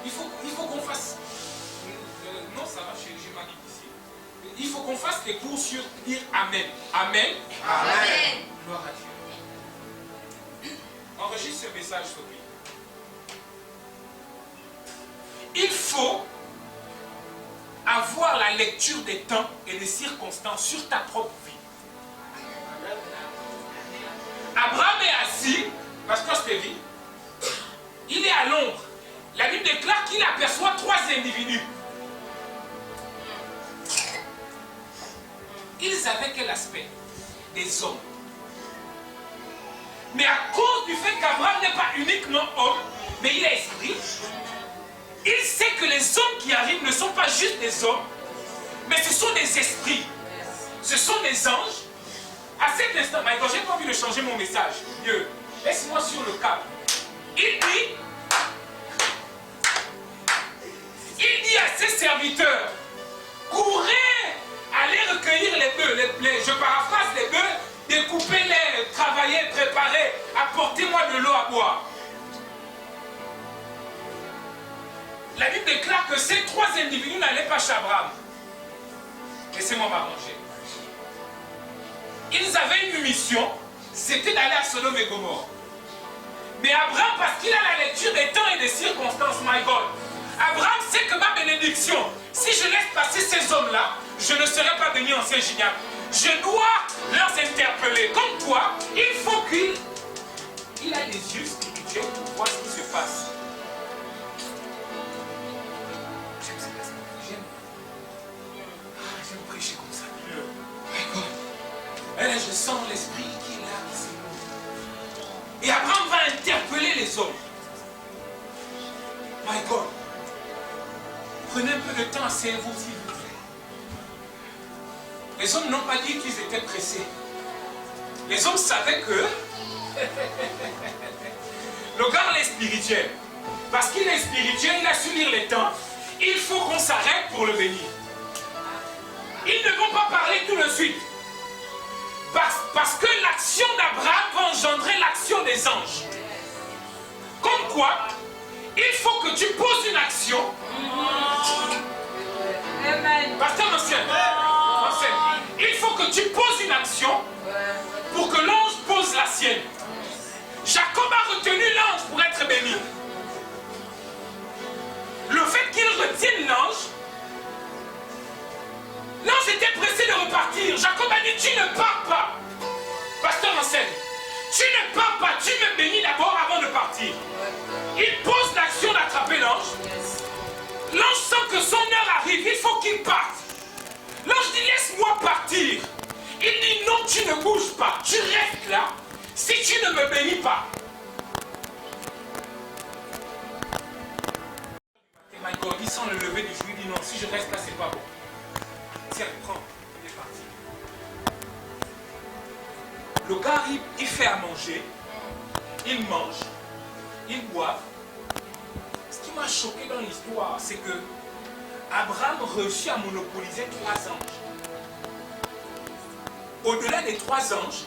Il faut qu'on fasse... non, ça va, j'ai ma Bible ici. Il faut qu'on fasse des cours sur dire Amen. Amen. Amen. Gloire à Dieu. Enregistre ce message, Sophie. Il faut avoir la lecture des temps et des circonstances sur ta propre vie. Abraham est assis, pasteur Stéphie, il est à l'ombre. La Bible déclare qu'il aperçoit 3 individus. Ils avaient quel aspect? Des hommes. Mais à cause du fait qu'Abraham n'est pas uniquement homme, mais il est esprit, il sait que les hommes qui arrivent ne sont pas juste des hommes, mais ce sont des esprits. Ce sont des anges. À cet instant, Michael, j'ai pas envie de changer mon message. Dieu, laisse-moi sur le cap. Il dit à ses serviteurs, courez, allez recueillir les bœufs, je paraphrase les bœufs, découpez-les, travaillez, préparez, apportez-moi de l'eau à boire. La Bible déclare que ces 3 individus n'allaient pas chez Abraham. Laissez-moi m'arranger. Ils avaient une mission, c'était d'aller à Sodome et Gomorrhe. Mais Abraham, parce qu'il a la lecture des temps et des circonstances, my God, Abraham sait que ma bénédiction, si je laisse passer ces hommes-là, je ne serai pas béni en Saint-Gignac. Je dois leur interpeller. Comme toi, il faut qu'il ait les yeux spirituels pour voir ce qui se passe. J'aime cette aspect. J'aime prêcher comme ça. My God. Et je sens l'esprit qui est là, ici. Et Abraham va interpeller les hommes. My God. Prenez un peu de temps, asseyez-vous s'il vous plaît. Les hommes n'ont pas dit qu'ils étaient pressés. Les hommes savaient que le gars est spirituel. Parce qu'il est spirituel, il a su lire les temps. Il faut qu'on s'arrête pour le bénir. Ils ne vont pas parler tout de suite. Parce que l'action d'Abraham va engendrer l'action des anges. Comme quoi, il faut que tu poses une action. Amen. Pasteur ancien, il faut que tu poses une action pour que l'ange pose la sienne. Jacob a retenu l'ange pour être béni. Le fait qu'il retienne l'ange était pressé de repartir. Jacob a dit, tu ne pars pas. Pasteur enseigne, tu ne pars pas, tu me bénis d'abord avant de partir. Il pose l'action d'attraper l'ange. L'ange sent que son heure arrive, il faut qu'il parte. L'ange dit, laisse-moi partir. Il dit, non, tu ne bouges pas, tu restes là, si tu ne me bénis pas. Et my God, il sent le lever du jour, il dit, non, si je reste là, c'est pas bon. Tiens, prends, il est parti. Le gars, il fait à manger, il mange, il boit. Ce qui m'a choqué dans l'histoire, c'est que Abraham réussit à monopoliser 3 anges. Au-delà des 3 anges,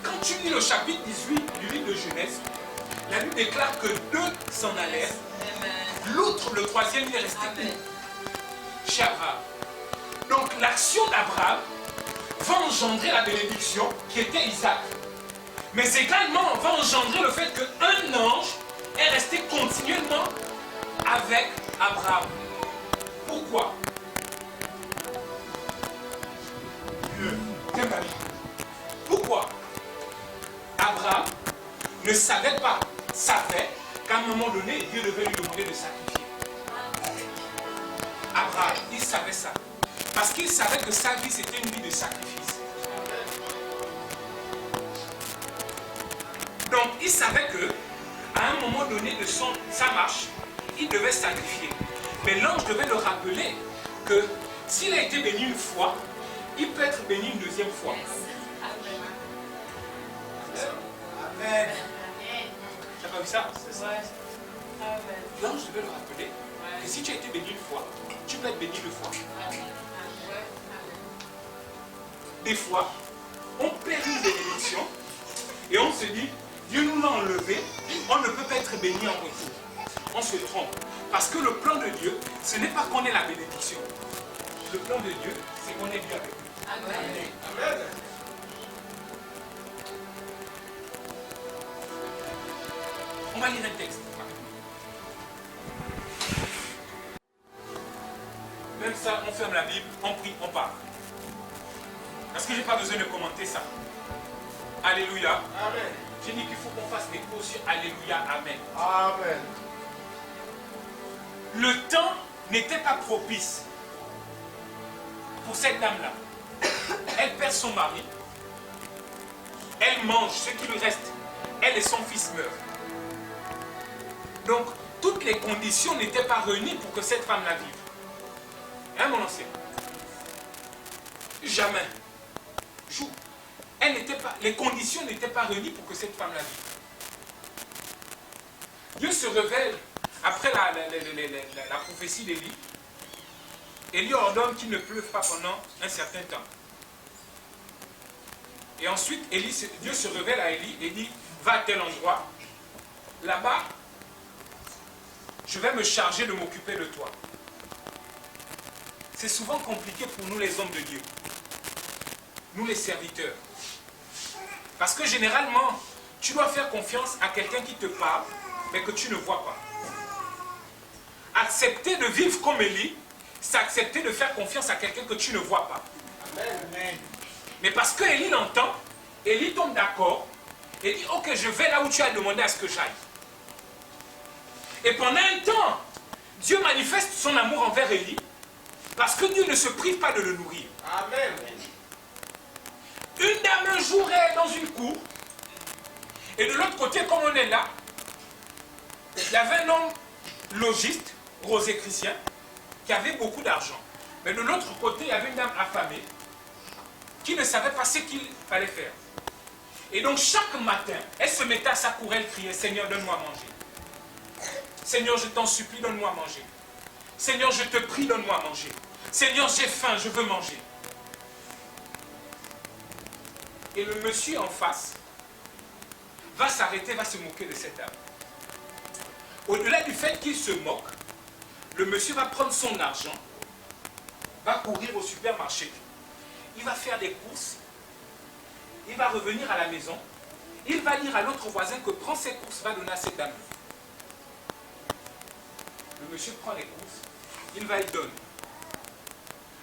quand tu lis le chapitre 18 du livre de Genèse, la Bible déclare que 2 s'en allèrent. L'autre, le 3e, il est resté chez Abraham. Donc l'action d'Abraham va engendrer la bénédiction qui était Isaac. Mais également va engendrer le fait qu'un ange est resté continuellement avec Abraham. Pourquoi? Pourquoi? Abraham ne savait pas, savait qu'à un moment donné, Dieu devait lui demander de sacrifier. Abraham, il savait ça. Parce qu'il savait que sa vie, c'était une vie de sacrifice. Donc, il savait que à un moment donné de sa marche, il devait sacrifier. Mais l'ange devait le rappeler que s'il a été béni une fois, il peut être béni une deuxième fois. Amen. Tu n'as pas vu ça? C'est ça. L'ange devait le rappeler que si tu as été béni une fois, tu peux être béni 2 fois. Des fois, on perd une bénédiction et on se dit, Dieu nous l'a enlevé, on ne peut pas être béni en retour. on se trompe. Parce que le plan de Dieu, ce n'est pas qu'on ait la bénédiction. Le plan de Dieu, c'est qu'on est bien avec lui. Amen. Amen. On va lire un texte. Même ça, on ferme la Bible, on prie, on part. Parce que je n'ai pas besoin de commenter ça. Alléluia. Amen. J'ai dit qu'il faut qu'on fasse des cours sur Alléluia, Amen. Amen. Le temps n'était pas propice pour cette dame-là. Elle perd son mari. Elle mange ce qui lui reste. Elle et son fils meurent. Donc, toutes les conditions n'étaient pas réunies pour que cette femme-là vive. Hein, mon ancien? Jamais. Les conditions n'étaient pas réunies pour que cette femme-là vive. Dieu se révèle après la prophétie d'Élie. Élie ordonne qu'il ne pleuve pas pendant un certain temps. Et ensuite, Dieu se révèle à Élie et dit, va à tel endroit. Là-bas, je vais me charger de m'occuper de toi. C'est souvent compliqué pour nous les hommes de Dieu. Nous les serviteurs. Parce que généralement, tu dois faire confiance à quelqu'un qui te parle, mais que tu ne vois pas. Accepter de vivre comme Élie, c'est accepter de faire confiance à quelqu'un que tu ne vois pas. Amen. Mais parce que Élie l'entend, Élie tombe d'accord et dit, ok, je vais là où tu as demandé à ce que j'aille. Et pendant un temps, Dieu manifeste son amour envers Élie, parce que Dieu ne se prive pas de le nourrir. Amen. Une dame un jour est dans une cour, et de l'autre côté, comme on est là, il y avait un homme logiste, rosé-chrétien, qui avait beaucoup d'argent. Mais de l'autre côté, il y avait une dame affamée, qui ne savait pas ce qu'il fallait faire. Et donc chaque matin, elle se mettait à sa cour, elle criait, Seigneur, donne-moi à manger. Seigneur, je t'en supplie, donne-moi à manger. Seigneur, je te prie, donne-moi à manger. Seigneur, j'ai faim, je veux manger. Et le monsieur en face va s'arrêter, va se moquer de cette dame. Au-delà du fait qu'il se moque, le monsieur va prendre son argent, va courir au supermarché, il va faire des courses, il va revenir à la maison, il va dire à l'autre voisin que prends ses courses, va donner à cette dame. Le monsieur prend les courses, il va y donner.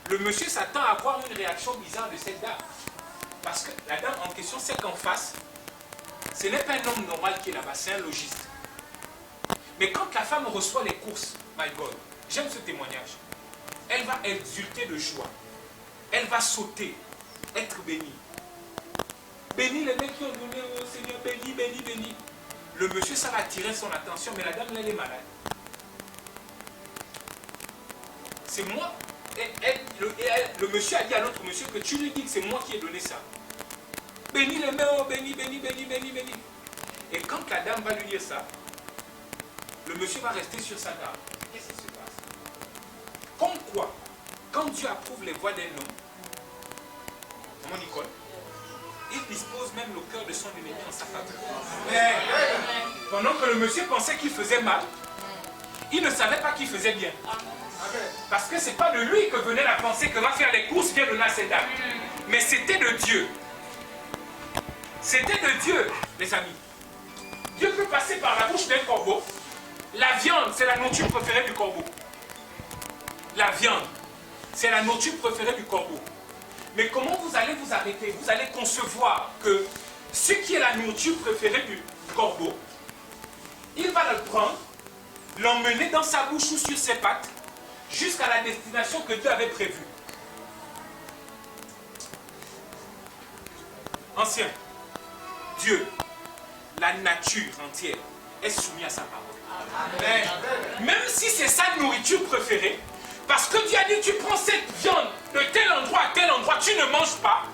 Le monsieur s'attend à avoir une réaction bizarre de cette dame. Parce que la dame en question sait qu'en face, ce n'est pas un homme normal qui est là-bas, c'est un logiste. Mais quand la femme reçoit les courses, my God, j'aime ce témoignage, elle va exulter de joie. Elle va sauter, être bénie. Béni les mecs qui ont donné au Seigneur, béni, béni, béni. Le monsieur, ça va attirer son attention, mais la dame, elle est malade. C'est moi. Le monsieur a dit à l'autre monsieur que tu lui dis que c'est moi qui ai donné ça. Béni les mains, oh, béni, béni, béni, béni, béni. Et quand la dame va lui dire ça, le monsieur va rester sur sa garde. Qu'est-ce qui se passe? Comme quoi, quand Dieu approuve les voies d'un homme, comment Nicole, il dispose même le cœur de son ennemi en sa faveur. Pendant que le monsieur pensait qu'il faisait mal, il ne savait pas qu'il faisait bien. Parce que ce n'est pas de lui que venait la pensée que va faire les courses, viens donner à cette dame. Mais c'était de Dieu. C'était de Dieu, les amis. Dieu peut passer par la bouche d'un corbeau. La viande, c'est la nourriture préférée du corbeau. La viande, c'est la nourriture préférée du corbeau. Mais comment vous allez vous arrêter? Vous allez concevoir que ce qui est la nourriture préférée du corbeau, il va le prendre, l'emmener dans sa bouche ou sur ses pattes, jusqu'à la destination que Dieu avait prévue. Ancien, Dieu, la nature entière, est soumise à sa parole. Amen. Même si c'est sa nourriture préférée, parce que Dieu a dit, tu prends cette viande de tel endroit à tel endroit, tu ne manges pas.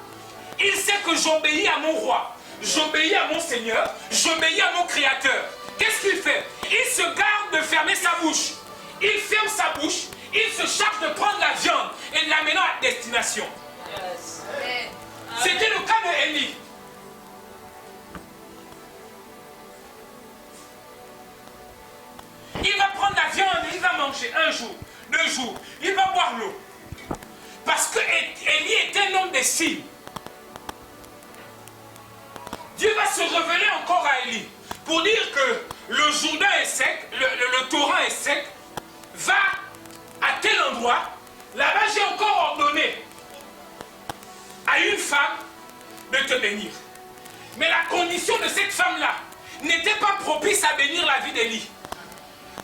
Il sait que j'obéis à mon roi, j'obéis à mon Seigneur, j'obéis à mon Créateur. Qu'est-ce qu'il fait? Il se garde de fermer sa bouche. Il ferme sa bouche, il se charge de prendre la viande et de l'amener à destination. Yes. C'était le cas de Élie. Il va prendre la viande et il va manger un jour, 2 jours. Il va boire l'eau. Parce que Élie est un homme des signes. Dieu va se révéler encore à Élie pour dire que le Jourdain est sec, le torrent est sec. Va à tel endroit. Là-bas, j'ai encore ordonné à une femme de te bénir. Mais la condition de cette femme-là n'était pas propice à bénir la vie d'Élie.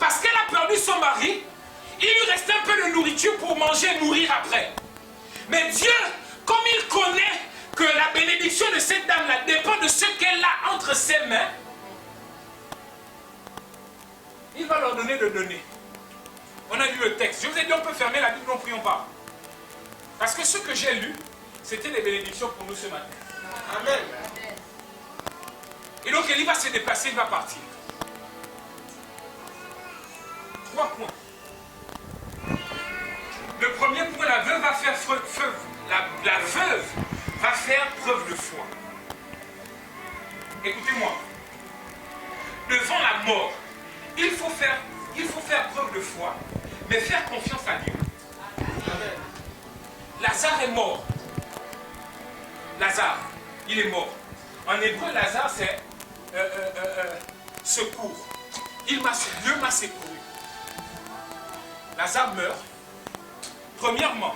Parce qu'elle a perdu son mari, il lui restait un peu de nourriture pour manger et mourir après. Mais Dieu, comme il connaît que la bénédiction de cette dame-là dépend de ce qu'elle a entre ses mains, il va leur donner de donner. On a lu le texte. Je vous ai dit, on peut fermer la Bible, non prions pas. Parce que ce que j'ai lu, c'était des bénédictions pour nous ce matin. Amen. Et donc, Élie va se déplacer, il va partir. 3 points. Le premier point, la veuve va faire la veuve va faire preuve de foi. Écoutez-moi. Devant la mort, il faut faire preuve de foi, mais faire confiance à Dieu. Amen. Lazare est mort. Lazare, il est mort. En hébreu, Lazare, c'est secours. Dieu m'a secouru. Lazare meurt. Premièrement,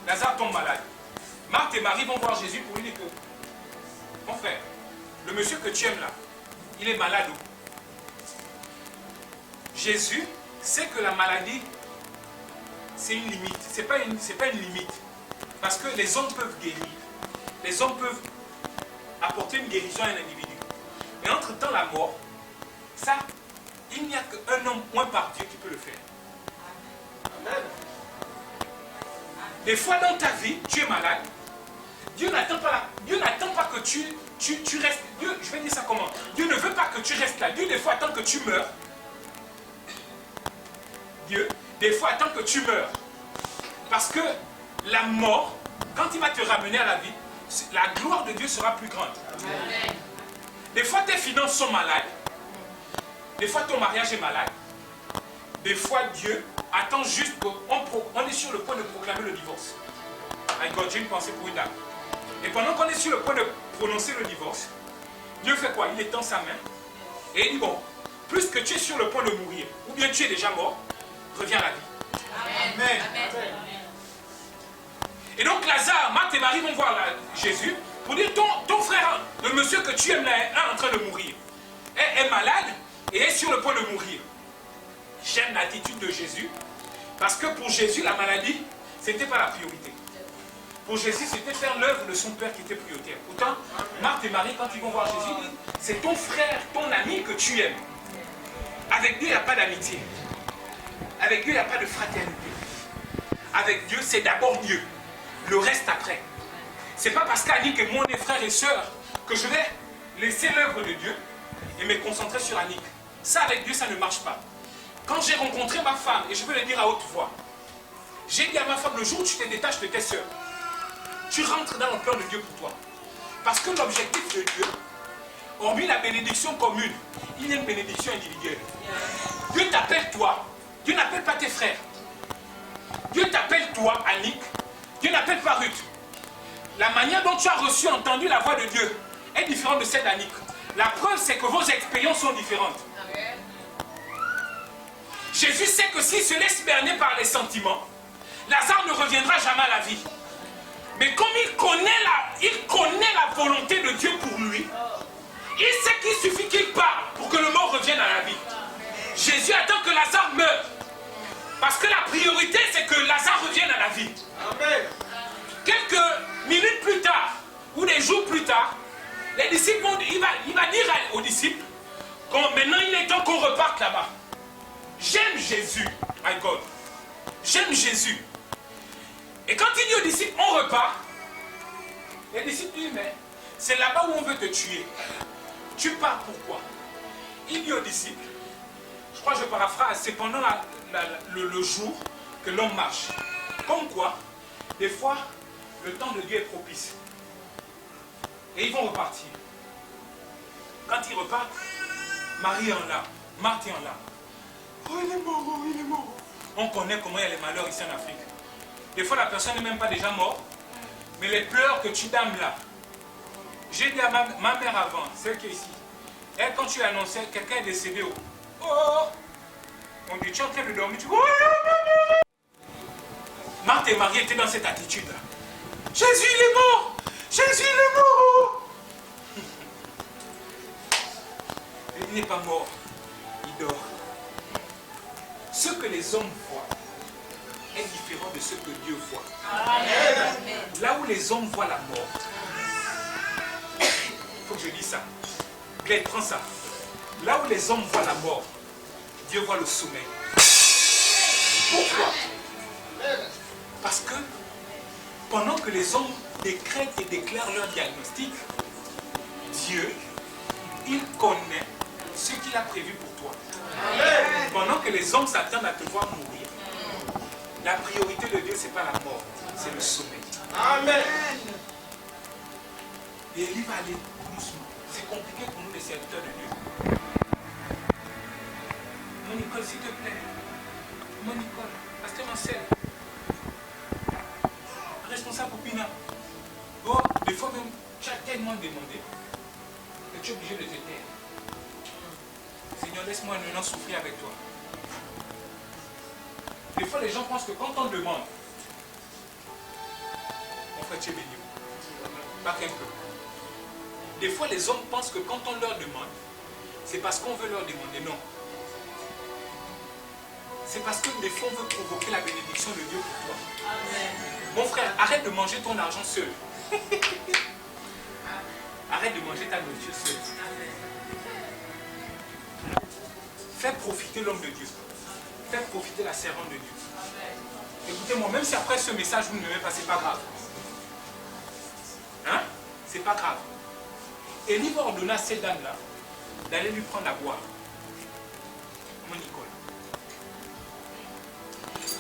Lazare tombe malade. Marthe et Marie vont voir Jésus pour lui dire que, mon frère, le monsieur que tu aimes là, il est malade. Jésus sait que la maladie, c'est une limite. C'est pas une limite. Parce que les hommes peuvent guérir. Les hommes peuvent apporter une guérison à un individu. Mais entre-temps, la mort, ça, il n'y a qu'un homme point par Dieu qui peut le faire. Amen. Des fois dans ta vie, tu es malade. Dieu n'attend pas que tu restes. Dieu, je vais dire ça comment? Dieu ne veut pas que tu restes là. Dieu, des fois, attend que tu meurs. Dieu, des fois, attend que tu meurs. Parce que la mort, quand il va te ramener à la vie, la gloire de Dieu sera plus grande. Amen. Des fois, tes finances sont malades. Des fois, ton mariage est malade. Des fois, Dieu attend juste qu'on est sur le point de proclamer le divorce. J'ai une pensée pour une dame. Et pendant qu'on est sur le point de prononcer le divorce, Dieu fait quoi? Il étend sa main et il dit, bon, plus que tu es sur le point de mourir, ou bien tu es déjà mort, reviens à la vie. Amen. Amen. Amen. Et donc Lazare, Marthe et Marie vont voir Jésus pour dire, ton frère, le monsieur que tu aimes là, est en train de mourir. Elle est malade et est sur le point de mourir. J'aime l'attitude de Jésus, parce que pour Jésus, la maladie, ce n'était pas la priorité. Pour Jésus, c'était faire l'œuvre de son Père qui était prioritaire. Pourtant, Marthe et Marie, quand ils vont voir Jésus, c'est ton frère, ton ami que tu aimes. Avec Dieu, il n'y a pas d'amitié. Avec Dieu, il n'y a pas de fraternité. Avec Dieu, c'est d'abord Dieu. Le reste après. C'est pas parce qu'Annick et moi, on est frères et sœurs, que je vais laisser l'œuvre de Dieu et me concentrer sur Annick. Ça, avec Dieu, ça ne marche pas. Quand j'ai rencontré ma femme, et je veux le dire à haute voix, j'ai dit à ma femme, le jour où tu te détaches de tes sœurs, tu rentres dans le plan de Dieu pour toi. Parce que l'objectif de Dieu, hormis la bénédiction commune, il y a une bénédiction individuelle. Dieu t'appelle toi, Dieu n'appelle pas tes frères. Dieu t'appelle toi, Annick, Dieu n'appelle pas Ruth. La manière dont tu as reçu, entendu la voix de Dieu est différente de celle d'Annick. La preuve, c'est que vos expériences sont différentes. Jésus sait que s'il se laisse berner par les sentiments, Lazare ne reviendra jamais à la vie. Mais comme il connaît la volonté de Dieu pour lui, il sait qu'il suffit qu'il parle pour que le mort revienne à la vie. Jésus attend que Lazare meure. Parce que la priorité, c'est que Lazare revienne à la vie. Amen. Quelques minutes plus tard, ou des jours plus tard, les disciples il va dire aux disciples, maintenant il est temps qu'on reparte là-bas. J'aime Jésus, my God. J'aime Jésus. Et quand il dit aux disciples, on repart, les disciples disent, mais c'est là-bas où on veut te tuer. Tu pars pourquoi? Il dit aux disciples, je crois que je paraphrase, c'est pendant le jour que l'homme marche. Comme quoi, des fois, le temps de Dieu est propice. Et ils vont repartir. Quand ils repartent, Marie est en larmes, Marthe est en larmes. Oh, il est mort, oh, il est mort. On connaît comment il y a les malheurs ici en Afrique. Des fois, la personne n'est même pas déjà morte, mais les pleurs que tu dames là. J'ai dit à ma mère avant, celle qui est ici, elle, quand tu annonçais quelqu'un est décédé, oh, on dit, tu es en train de dormir, tu vois. Marthe et Marie étaient dans cette attitude-là. Jésus, il est mort! Jésus, il est mort! Il n'est pas mort, il dort. Ce que les hommes voient est différent de ce que Dieu voit. Amen. Là où les hommes voient la mort, il faut que je dise ça. Glenn, prends ça. Là où les hommes voient la mort, Dieu voit le sommeil. Pourquoi? Parce que pendant que les hommes décrètent et déclarent leur diagnostic, Dieu, il connaît ce qu'il a prévu pour toi. Amen. Pendant que les hommes s'attendent à te voir mourir, la priorité de Dieu, ce n'est pas la mort, c'est le sommeil. Amen. Et il va aller doucement. C'est compliqué pour nous les serviteurs de Dieu. Mon Nicole, s'il te plaît. Mon Nicole, pasteur Marcel. Responsable pour Pina. Oh, des fois même, tu as tellement demandé que tu es obligé de te taire. Seigneur, laisse-moi un an souffrir avec toi. Des fois, les gens pensent que quand on demande, mon frère, tu es béni. Pas qu'un peu. Des fois, les hommes pensent que quand on leur demande, c'est parce qu'on veut leur demander. Non. C'est parce que des fois, on veut provoquer la bénédiction de Dieu pour toi. Amen. Mon frère, arrête de manger ton argent seul. Arrête de manger ta nourriture seul. Fais profiter l'homme de Dieu. Fais profiter la servante de Dieu. Écoutez-moi, même si après ce message vous ne m'aimez pas, c'est pas grave. Hein? C'est pas grave. Élie va ordonner à cette dame-là d'aller lui prendre à boire. Mon Nicole.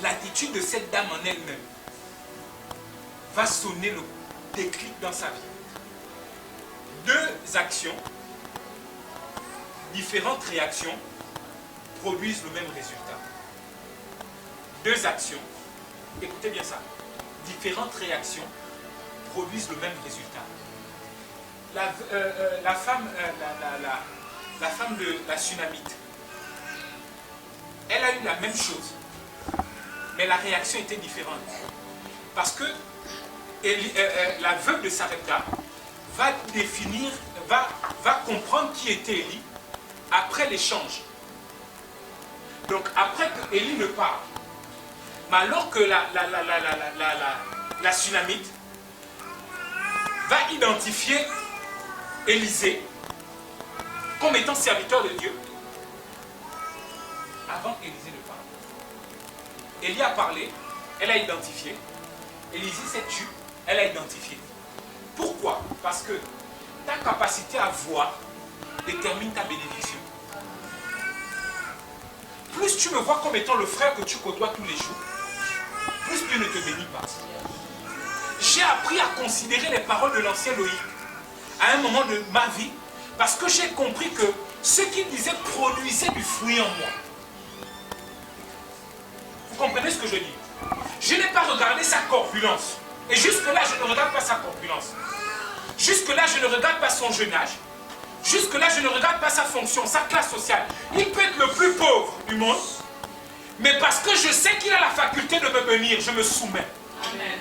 L'attitude de cette dame en elle-même va sonner le déclic dans sa vie. Deux actions, différentes réactions produisent le même résultat. Deux actions, écoutez bien ça, différentes réactions produisent le même résultat. La femme de la Sunamite, elle a eu la même chose, mais la réaction était différente. Parce que la veuve de Sarepta va définir, va comprendre qui était Élie après l'échange. Donc après que Élie ne parle, mais alors que la Sunamite va identifier Élisée comme étant serviteur de Dieu, avant qu'Élisée ne parle. Élie a parlé, elle a identifié. Élisée s'est tue, elle a identifié. Pourquoi? Parce que ta capacité à voir détermine ta bénédiction. Plus tu me vois comme étant le frère que tu côtoies tous les jours, plus Dieu ne te bénit pas. J'ai appris à considérer les paroles de l'ancien Loïc à un moment de ma vie, parce que j'ai compris que ce qu'il disait produisait du fruit en moi. Vous comprenez ce que je dis? Je n'ai pas regardé sa corpulence. Et jusque-là, je ne regarde pas sa corpulence. Jusque-là, je ne regarde pas son jeune âge. Jusque-là, je ne regarde pas sa fonction, sa classe sociale. Il peut être le plus pauvre du monde, mais parce que je sais qu'il a la faculté de me bénir, je me soumets. Amen.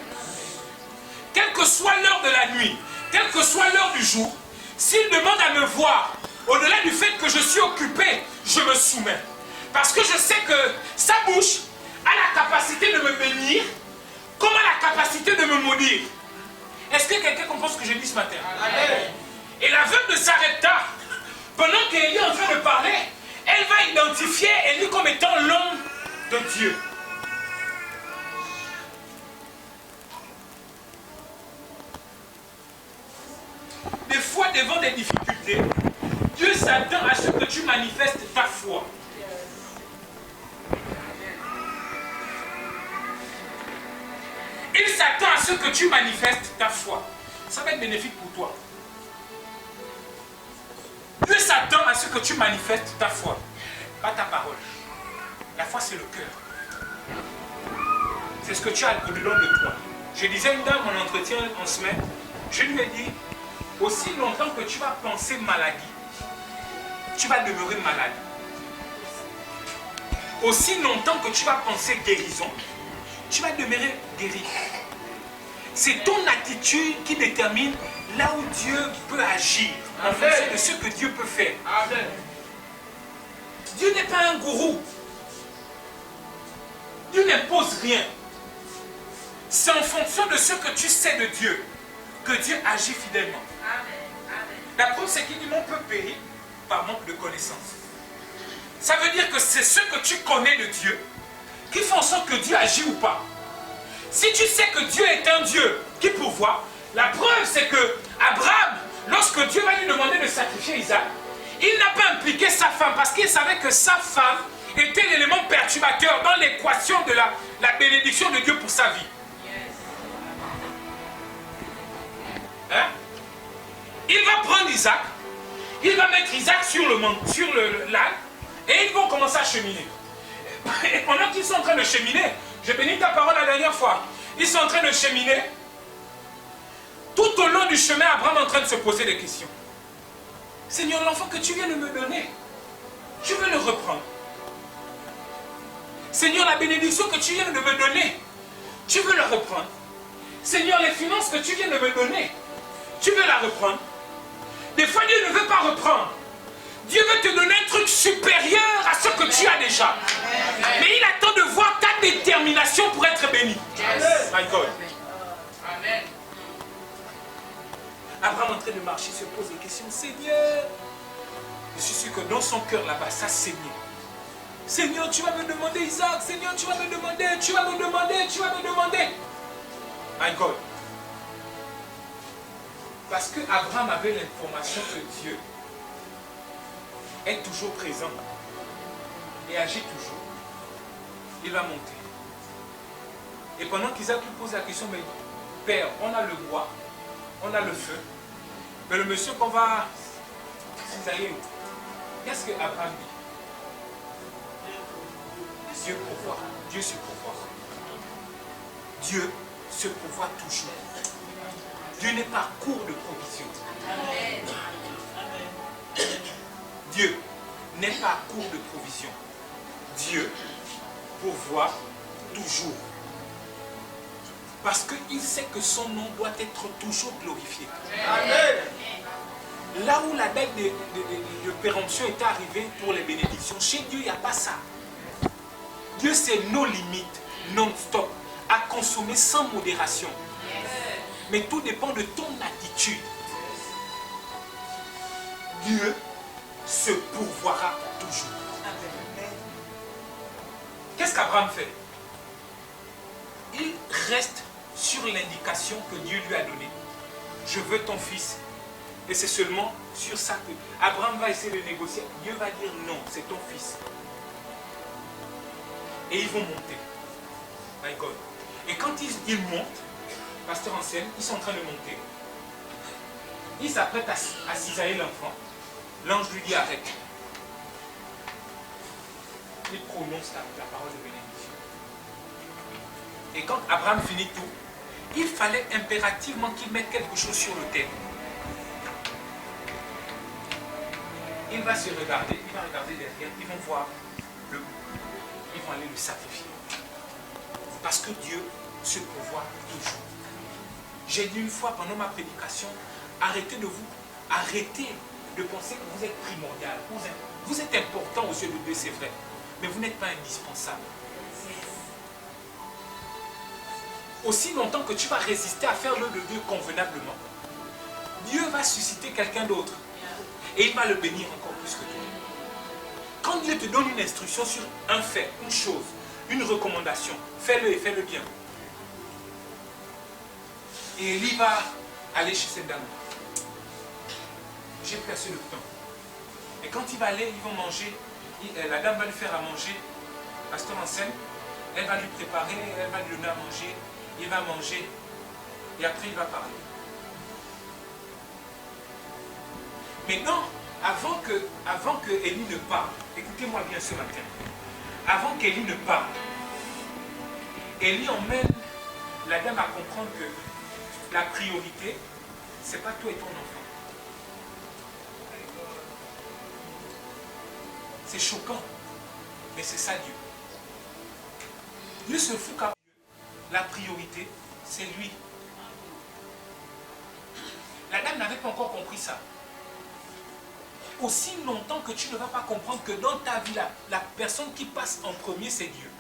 Quelle que soit l'heure de la nuit, quelle que soit l'heure du jour, s'il demande à me voir, au-delà du fait que je suis occupé, je me soumets. Parce que je sais que sa bouche a la capacité de me bénir, comme a la capacité de me maudire. Est-ce que quelqu'un comprend ce que je dis ce matin? Amen. Et la veuve de Sarepta, pendant qu'Élie est en train de parler, elle va identifier Élie comme étant l'homme de Dieu. Des fois, devant des difficultés, Dieu s'attend à ce que tu manifestes ta foi. Il s'attend à ce que tu manifestes ta foi. Ça va être bénéfique pour toi. Dieu s'attend à ce que tu manifestes ta foi, pas ta parole. La foi, c'est le cœur. C'est ce que tu as au-dedans de toi. Je disais à une dame en entretien en semaine, je lui ai dit, aussi longtemps que tu vas penser maladie, tu vas demeurer malade. Aussi longtemps que tu vas penser guérison, tu vas demeurer guéri. C'est ton attitude qui détermine là où Dieu peut agir, en fonction de ce que Dieu peut faire. Amen. Dieu n'est pas un gourou. Dieu n'impose rien. C'est en fonction de ce que tu sais de Dieu que Dieu agit fidèlement. La preuve, c'est qu'il dit mon peuple périt par manque de connaissance. Ça veut dire que c'est ce que tu connais de Dieu qui fait en sorte que Dieu agit ou pas. Si tu sais que Dieu est un Dieu qui pourvoit, la preuve c'est que Abraham, lorsque Dieu va lui demander de sacrifier Isaac, il n'a pas impliqué sa femme parce qu'il savait que sa femme était l'élément perturbateur dans l'équation de la bénédiction de Dieu pour sa vie. Hein? Il va prendre Isaac, il va mettre Isaac sur le lac et ils vont commencer à cheminer. Et pendant qu'ils sont en train de cheminer, j'ai béni ta parole la dernière fois, ils sont en train de cheminer. Tout au long du chemin, Abraham est en train de se poser des questions. Seigneur, l'enfant que tu viens de me donner, tu veux le reprendre. Seigneur, la bénédiction que tu viens de me donner, tu veux la reprendre. Seigneur, les finances que tu viens de me donner, tu veux la reprendre. Des fois, Dieu ne veut pas reprendre. Dieu veut te donner un truc supérieur à ce que tu as déjà. Mais il attend de voir ta détermination pour être béni. My God. Amen. Abraham en train de marcher se pose des questions. Seigneur, je suis sûr que dans son cœur là-bas, ça saignait. Seigneur, tu vas me demander Isaac. Seigneur, tu vas me demander, tu vas me demander, tu vas me demander. My God. Parce que Abraham avait l'information que Dieu est toujours présent et agit toujours. Il va monter. Et pendant qu'Isaac lui pose la question, mais Père, on a le bois, on a le feu, mais le monsieur qu'on va cisailler, qu'est-ce que Abraham dit? Dieu pourvoit. Dieu se pourvoit. Dieu se pourvoit toujours. Dieu n'est pas court de provision. Dieu n'est pas court de provision. Dieu pourvoit toujours. Parce qu'il sait que son nom doit être toujours glorifié. Amen. Là où la date de péremption est arrivée pour les bénédictions, chez Dieu, il n'y a pas ça. Dieu, c'est nos limites, non-stop, à consommer sans modération. Mais tout dépend de ton attitude. Dieu se pourvoira toujours. Qu'est-ce qu'Abraham fait? Il reste sur l'indication que Dieu lui a donnée. Je veux ton fils. Et c'est seulement sur ça que Abraham va essayer de négocier. Dieu va dire non, c'est ton fils. Et ils vont monter. My God. Et quand ils montent, pasteur Ancel, ils sont en train de monter. Ils s'apprêtent à cisailler l'enfant. L'ange lui dit arrête. Il prononce la parole de bénédiction. Et quand Abraham finit tout, il fallait impérativement qu'il mette quelque chose sur le terre. Il va se regarder, il va regarder derrière, ils vont voir le bout. Ils vont aller le sacrifier. Parce que Dieu se pourvoit toujours. J'ai dit une fois pendant ma prédication, arrêtez de penser que vous êtes primordial. Vous êtes important aux yeux de Dieu, c'est vrai. Mais vous n'êtes pas indispensable. Aussi longtemps que tu vas résister à faire l'œuvre de Dieu convenablement, Dieu va susciter quelqu'un d'autre. Et il va le bénir encore plus que toi. Quand Dieu te donne une instruction sur un fait, une chose, une recommandation, fais-le et fais-le bien. Et Élie va aller chez cette dame. J'ai plus assez de temps. Et quand il va aller, ils vont manger. La dame va lui faire à manger. Pasteur Enseigne, elle va lui préparer, elle va lui donner à manger. Il va manger. Et après, il va parler. Maintenant, avant que Élie ne parle, écoutez-moi bien ce matin. avant qu'Élie ne parle, Élie emmène la dame à comprendre que la priorité, ce n'est pas toi et ton enfant. C'est choquant, mais c'est ça Dieu. Dieu se fout qu'à la priorité, c'est lui. La dame n'avait pas encore compris ça. Aussi longtemps que tu ne vas pas comprendre que dans ta vie, la personne qui passe en premier, c'est Dieu.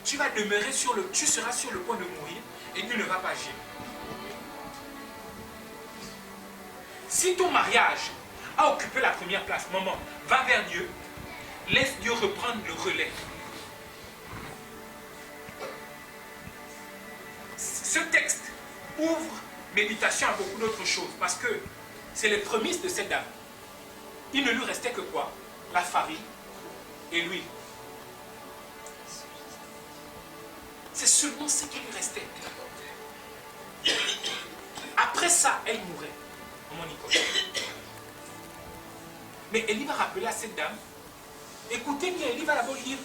Tu vas demeurer tu seras sur le point de mourir et Dieu ne va pas agir. Si ton mariage a occupé la première place, maman, va vers Dieu, laisse Dieu reprendre le relais. Ce texte ouvre méditation à beaucoup d'autres choses parce que c'est les prémices de cette dame. Il ne lui restait que quoi? La farine et l'huile. C'est seulement ce qui lui restait. Après ça, elle mourrait. Maman Nicole. Mais Élie va rappeler à cette dame, écoutez bien, Élie va d'abord dire,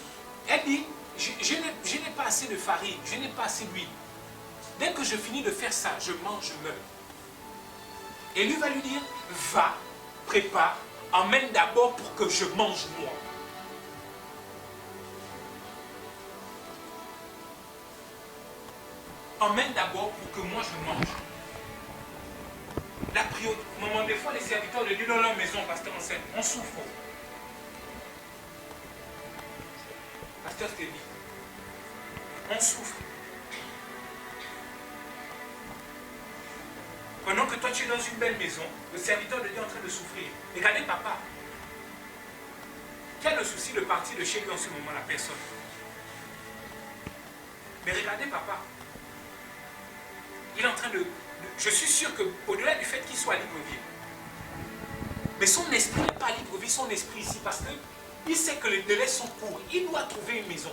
elle dit, je n'ai pas assez de farine, je n'ai pas assez d'huile. Dès que je finis de faire ça, je mange, je meurs. Élie va lui dire, va, prépare, emmène d'abord pour que je mange moi. Emmène d'abord pour que moi je mange. La priorité, moment des fois les serviteurs de Dieu dans leur maison, pasteur enseigne, on souffre. Pasteur Stéphie, on souffre. Pendant que toi tu es dans une belle maison, le serviteur de Dieu est en train de souffrir. Regardez papa. Qui a le souci de partir de chez lui en ce moment? La personne. Mais regardez papa. Il est en train de... Je suis sûr qu'au-delà du fait qu'il soit à Libreville, mais son esprit n'est pas à Libreville, son esprit ici, parce qu'il sait que les délais sont courts. Il doit trouver une maison.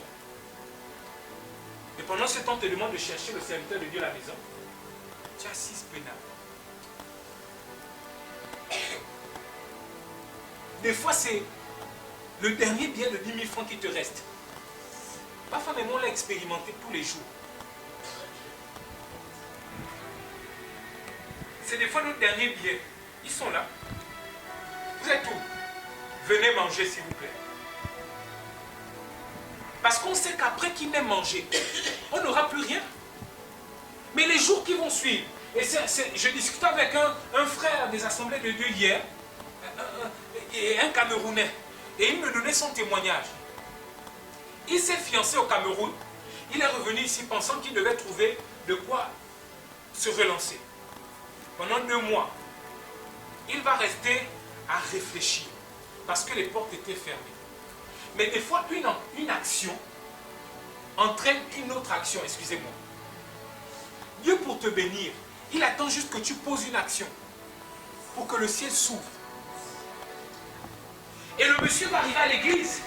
Et pendant ce temps, on te demande de chercher le serviteur de Dieu à la maison. Tu es assis peinable. Des fois, c'est le dernier billet de 10 000 francs qui te reste. Ma femme et moi, on l'a expérimenté tous les jours. C'est des fois nos derniers billets. Ils sont là. Vous êtes où? Venez manger, s'il vous plaît. Parce qu'on sait qu'après qu'il ait mangé, on n'aura plus rien. Mais les jours qui vont suivre, et je discutais avec un frère des Assemblées de Dieu hier, et un Camerounais, et il me donnait son témoignage. Il s'est fiancé au Cameroun. Il est revenu ici pensant qu'il devait trouver de quoi se relancer. Pendant 2 mois, il va rester à réfléchir parce que les portes étaient fermées. Mais des fois, une action entraîne une autre action, excusez-moi. Dieu, pour te bénir, il attend juste que tu poses une action pour que le ciel s'ouvre. Et le monsieur va arriver à l'église.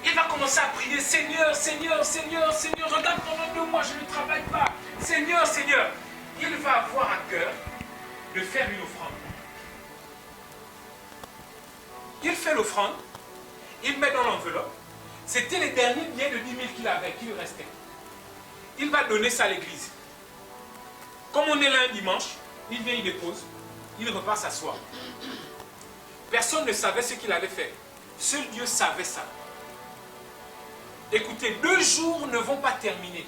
Il va commencer à prier, Seigneur, Seigneur, Seigneur, Seigneur, regarde pendant 2 mois, je ne travaille pas. Seigneur, Seigneur. Il va avoir à cœur de faire une offrande. Il fait l'offrande, il met dans l'enveloppe. C'était les derniers billets de 10 000 qu'il avait, qui lui restait. Il va donner ça à l'église. Comme on est là un dimanche, il vient, il dépose, il repart s'asseoir. Personne ne savait ce qu'il avait fait. Seul Dieu savait ça. Écoutez, 2 jours ne vont pas terminer.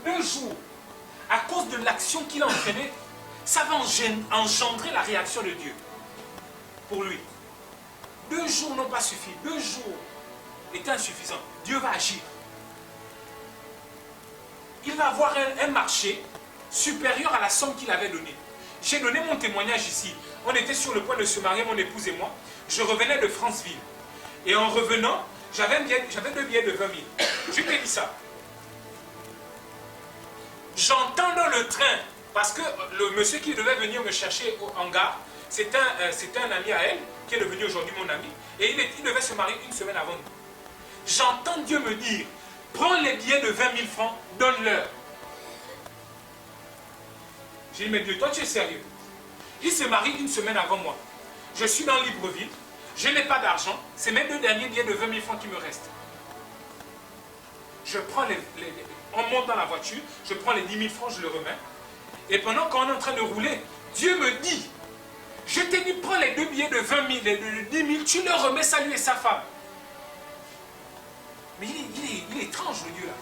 2 jours. À cause de l'action qu'il a entraînée, ça va engendrer la réaction de Dieu. Pour lui. 2 jours n'ont pas suffi. 2 jours étaient insuffisants. Dieu va agir. Il va avoir un marché supérieur à la somme qu'il avait donnée. J'ai donné mon témoignage ici. On était sur le point de se marier, mon épouse et moi. Je revenais de Franceville. Et en revenant, j'avais 2 billets de 20 000. Je lui ai dit ça. J'entends dans le train, parce que le monsieur qui devait venir me chercher en gare, c'était un ami à elle, qui est devenu aujourd'hui mon ami, et il devait se marier 1 semaine avant nous. J'entends Dieu me dire, prends les billets de 20 000 francs, donne-leur. J'ai dit, mais Dieu, toi tu es sérieux? Il se marie 1 semaine avant moi. Je suis dans Libreville. Je n'ai pas d'argent. C'est mes 2 derniers billets de 20 000 francs qui me restent. Je prends on monte dans la voiture, je prends les 10 000 francs, je le remets. Et pendant qu'on est en train de rouler, Dieu me dit, je t'ai dit, prends les 2 billets de 20 000, de 10 000, tu le remets à lui et sa femme. Mais il est étrange, le Dieu là.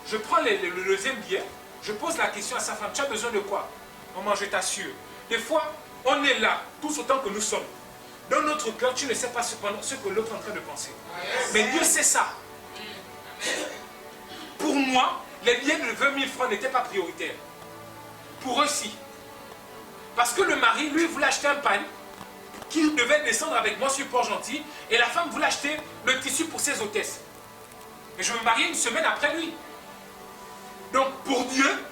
Je prends le deuxième billet, je pose la question à sa femme, tu as besoin de quoi? Maman, je t'assure. Des fois, on est là, tous autant que nous sommes. Dans notre cœur, tu ne sais pas ce que l'autre est en train de penser. Mais Dieu sait ça. Pour moi, les billets de 20 000 francs n'étaient pas prioritaires. Pour eux, si. Parce que le mari, lui, voulait acheter un pagne qui devait descendre avec moi sur Port-Gentil et la femme voulait acheter le tissu pour ses hôtesses. Mais je me mariais une semaine après lui. Donc, pour Dieu,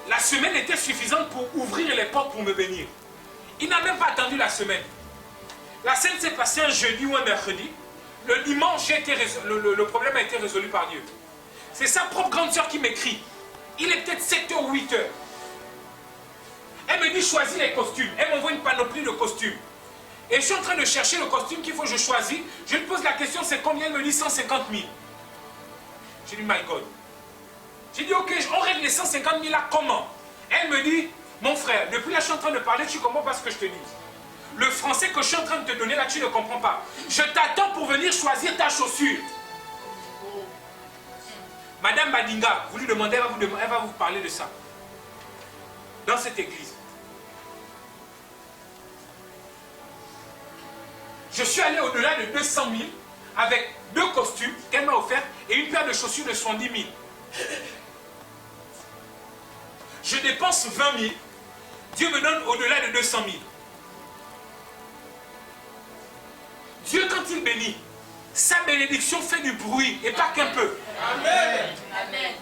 la semaine était suffisante pour ouvrir les portes pour me bénir. Il n'a même pas attendu la semaine. La scène s'est passée un jeudi ou un mercredi. Le dimanche, le problème a été résolu par Dieu. C'est sa propre grande sœur qui m'écrit. Il est peut-être 7h ou 8h. Elle me dit, choisis les costumes. Elle m'envoie une panoplie de costumes. Et je suis en train de chercher le costume qu'il faut que je choisisse. Je lui pose la question, c'est combien? Elle me dit 150 000. J'ai dit, my God. J'ai dit, ok, on règle les 150 000 là, comment? Elle me dit, mon frère, depuis là, je suis en train de parler, tu ne comprends pas ce que je te dis. Le français que je suis en train de te donner là, tu ne comprends pas. Je t'attends pour venir choisir ta chaussure. Madame Badinga, vous lui demandez, elle va vous parler de ça. Dans cette église. Je suis allé au-delà de 200 000 avec 2 costumes qu'elle m'a offert et une paire de chaussures de 70 000. Je dépense 20 000. Dieu me donne au-delà de 200 000. Dieu, quand il bénit, sa bénédiction fait du bruit et pas qu'un peu. Amen. Amen.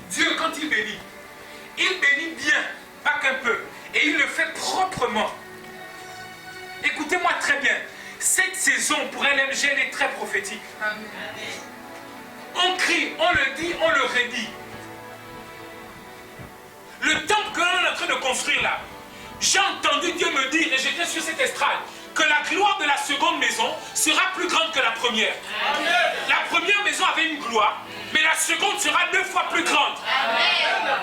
Dieu, quand il bénit bien, pas qu'un peu. Et il le fait proprement. Écoutez-moi très bien. Cette saison pour LMG, elle est très prophétique. Amen. On crie, on le dit, on le redit. Le temple que l'on est en train de construire là, j'ai entendu Dieu me dire, et j'étais sur cette estrade, que la gloire de la seconde maison sera plus grande que la première. Amen. La première maison avait une gloire, mais la seconde sera 2 fois plus grande. Amen.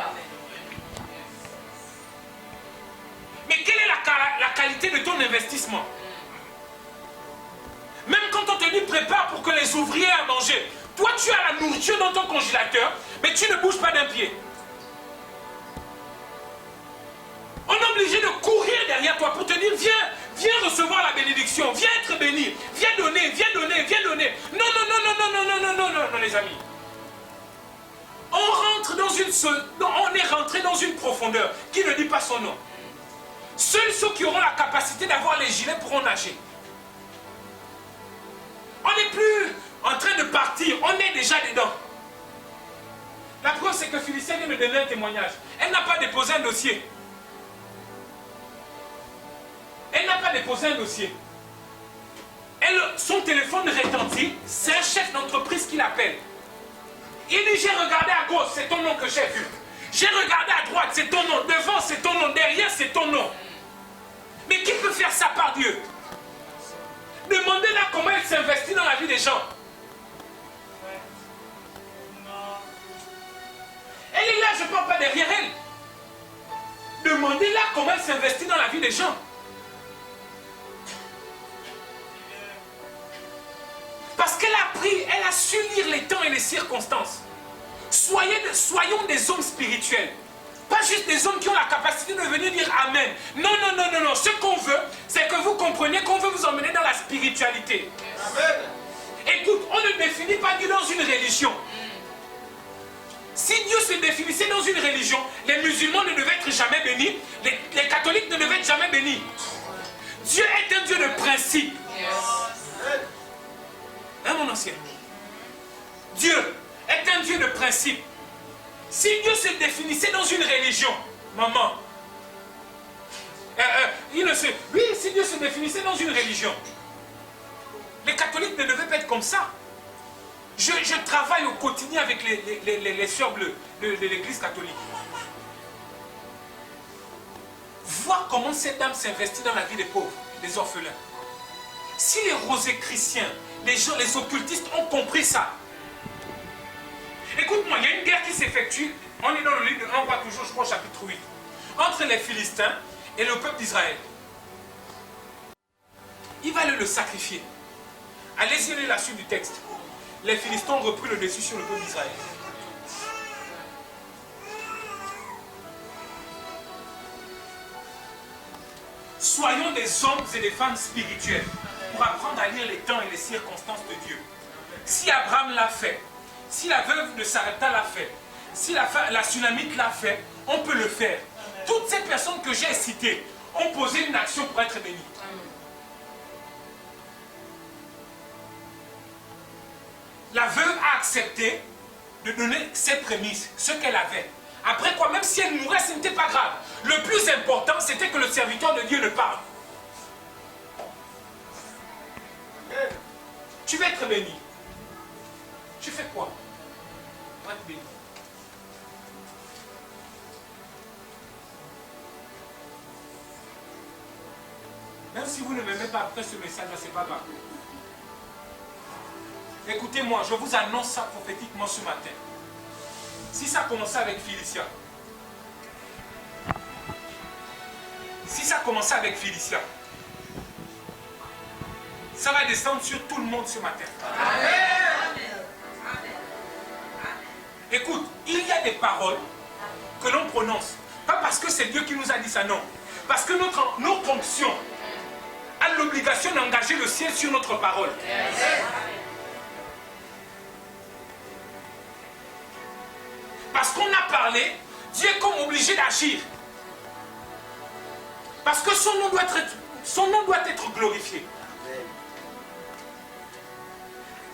Mais quelle est la qualité de ton investissement? Même quand on te dit prépare pour que les ouvriers aient à manger, toi tu as la nourriture dans ton congélateur, mais tu ne bouges pas d'un pied. On est obligé de courir derrière toi pour te dire viens recevoir la bénédiction, viens être béni, viens donner, viens donner, viens donner. Non, non, non, non, non, non, non, non, non, non, non, les amis. On est rentré dans une profondeur qui ne dit pas son nom. Seuls ceux qui auront la capacité d'avoir les gilets pourront nager. On n'est plus en train de partir, on est déjà dedans. La preuve, c'est que Félicia vient de donner un témoignage. Elle n'a pas déposé un dossier. Elle n'a pas déposé un dossier. Son téléphone retentit, c'est un chef d'entreprise qui l'appelle. Il dit, j'ai regardé à gauche, c'est ton nom que j'ai vu. J'ai regardé à droite, c'est ton nom. Devant, c'est ton nom. Derrière, c'est ton nom. Mais qui peut faire ça par Dieu? Demandez-la comment elle s'investit dans la vie des gens. Elle est là, je ne parle pas derrière elle. Demandez-la comment elle s'investit dans la vie des gens. Parce qu'elle a appris, elle a su lire les temps et les circonstances. Soyons des hommes spirituels. Pas juste des hommes qui ont la capacité de venir dire Amen. Non, non, non, non, non. Ce qu'on veut, c'est que vous compreniez qu'on veut vous emmener dans la spiritualité. Amen. Écoute, on ne définit pas Dieu dans une religion. Si Dieu se définissait dans une religion, les musulmans ne devaient être jamais bénis, les catholiques ne devaient être jamais bénis. Dieu est un Dieu de principe. Hein, mon ancien? Dieu est un Dieu de principe. Si Dieu se définissait dans une religion, maman, oui, si Dieu se définissait dans une religion, les catholiques ne devaient pas être comme ça. Je travaille au quotidien avec les sœurs bleues de l'église catholique. Vois comment cette dame s'investit dans la vie des pauvres, des orphelins. Si les rosicruciens, les occultistes ont compris ça, écoute-moi, il y a une guerre qui s'effectue, on est dans le livre de 1 roi toujours, je crois, chapitre 8, entre les Philistins et le peuple d'Israël. Il va aller le sacrifier. Allez-y lire la suite du texte. Les Philistins ont repris le dessus sur le peuple d'Israël. Soyons des hommes et des femmes spirituels pour apprendre à lire les temps et les circonstances de Dieu. Si Abraham l'a fait, si la veuve de Sarepta l'a fait, si la Sunamite l'a fait, on peut le faire. Toutes ces personnes que j'ai citées ont posé une action pour être bénies. La veuve a accepté de donner ses prémices, ce qu'elle avait. Après quoi, même si elle mourait, ce n'était pas grave. Le plus important, c'était que le serviteur de Dieu le parle. Tu vas être béni. Tu fais quoi pour être béni? Même si vous ne m'aimez pas après ce message-là, ce n'est pas grave. Écoutez-moi, je vous annonce ça prophétiquement ce matin. Si ça commençait avec Philistia, ça va descendre sur tout le monde ce matin. Amen. Écoute, il y a des paroles que l'on prononce. Pas parce que c'est Dieu qui nous a dit ça, non. Parce que notre onction a l'obligation d'engager le ciel sur notre parole. Parce qu'on a parlé, Dieu est comme obligé d'agir. Parce que son nom doit être glorifié.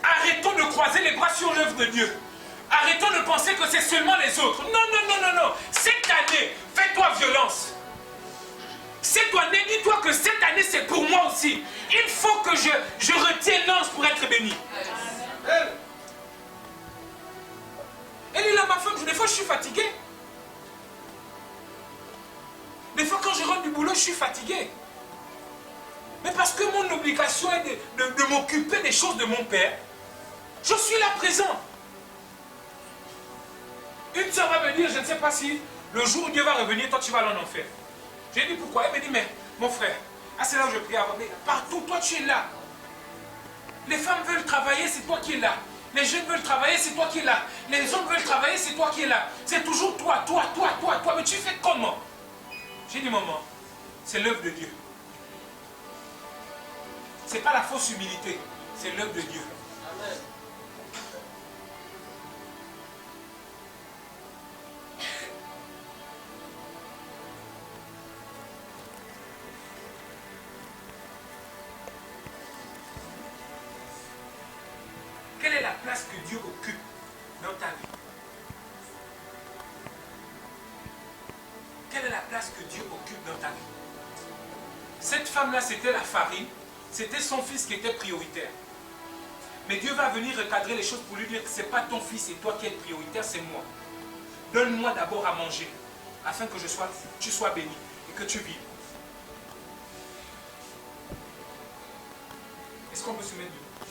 Arrêtons de croiser les bras sur l'œuvre de Dieu. Arrêtons de penser que c'est seulement les autres. Non, non, non, non, non. Cette année, fais-toi violence. Cette année, dis-toi que cette année, c'est pour moi aussi. Il faut que je retienne l'ange pour être béni. Elle est là, ma femme. Des fois, je suis fatigué. Des fois, quand je rentre du boulot, je suis fatigué. Mais parce que mon obligation est de m'occuper des choses de mon père, je suis là présent. Une soeur va me dire, je ne sais pas si le jour où Dieu va revenir, toi tu vas aller en enfer. J'ai dit pourquoi? Elle me dit, mais mon frère, c'est là où je prie avant. Mais partout, toi tu es là. Les femmes veulent travailler, c'est toi qui es là. Les jeunes veulent travailler, c'est toi qui es là. Les hommes veulent travailler, c'est toi qui es là. C'est toujours toi. Mais tu fais comment? J'ai dit, maman, c'est l'œuvre de Dieu. Ce n'est pas la fausse humilité, c'est l'œuvre de Dieu. Amen. Quelle est la place que Dieu occupe dans ta vie? Quelle est la place que Dieu occupe dans ta vie? Cette femme-là, c'était la farine. C'était son fils qui était prioritaire. Mais Dieu va venir recadrer les choses pour lui dire que ce n'est pas ton fils et toi qui es prioritaire, c'est moi. Donne-moi d'abord à manger, afin que tu sois béni et que tu vives. Est-ce qu'on peut se mettre debout?